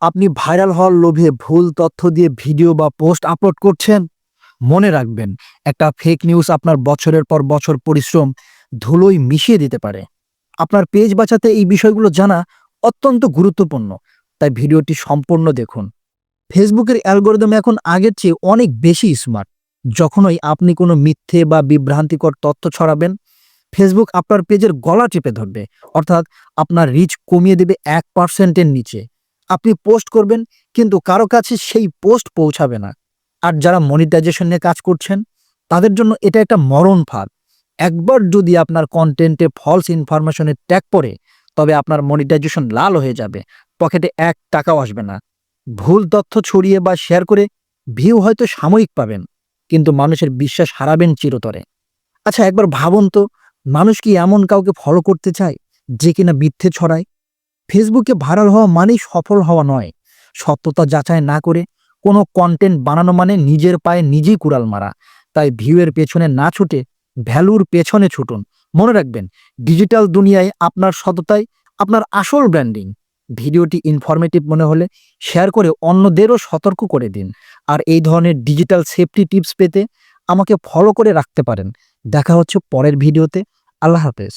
আপনি ভাইরাল হওয়ার লোভে ভুল তথ্য দিয়ে ভিডিও বা পোস্ট আপলোড করছেন? মনে রাখবেন, একটা ফেক নিউজ আপনার বছরের পর বছর পরিশ্রম ধুলোয় মিশিয়ে দিতে পারে। আপনার পেজ বাঁচাতে এই বিষয়গুলো জানা অত্যন্ত গুরুত্বপূর্ণ। তাই ভিডিওটি সম্পূর্ণ দেখুন। ফেসবুকের অ্যালগরিদম এখন আগের চেয়ে অনেক বেশি স্মার্ট। যখনই আপনি কোনো মিথ্যে বা বিভ্রান্তিকর তথ্য ছড়াবেন, ফেসবুক আপনার পেজের গলা টিপে ধরবে। অর্থাৎ আপনার রিচ কমিয়ে দেবে 1% নিচে। আপনি পোস্ট করবেন, কিন্তু কারো কাছে সেই পোস্ট পৌঁছাবে না। আর যারা মনিটাইজেশন নিয়ে কাজ করছেন, তাদের জন্য এটা একটা মরণ ফাঁদ। একবার যদি আপনার কনটেন্টে ফলস ইনফরমেশনের ট্যাগ পড়ে, তবে আপনার মনিটাইজেশন লাল হয়ে যাবে, পকেটে 1 টাকাও আসবে না। ভুল তথ্য ছড়িয়ে বা শেয়ার করে ভিউ হয়তো সাময়িক পাবেন, কিন্তু মানুষের বিশ্বাস হারাবেন চিরতরে। আচ্ছা, একবার ভাবুন তো, মানুষ কি এমন কাউকে ফলো করতে চায় যে কিনা মিথ্যে ছড়ায়? ফেসবুকে ভাইরাল হওয়া মানেই সফল হওয়া নয়। সত্যতা যাচাই না করে কোনো কন্টেন্ট বানানো মানে নিজের পায়ে নিজেই কুড়াল মারা। তাই ভিউয়ের পেছনে না ছুটে ভ্যালুর পেছনে ছুটুন। মনে রাখবেন, ডিজিটাল দুনিয়ায় আপনার সততাই আপনার আসল ব্র্যান্ডিং। ভিডিওটি ইনফরমেটিভ মনে হলে শেয়ার করে অন্যদেরও সতর্ক করে দিন। আর এই ধরনের ডিজিটাল সেফটি টিপস পেতে আমাকে ফলো করে রাখতে পারেন। দেখা হচ্ছে পরের ভিডিওতে। আল্লাহ হাফেজ।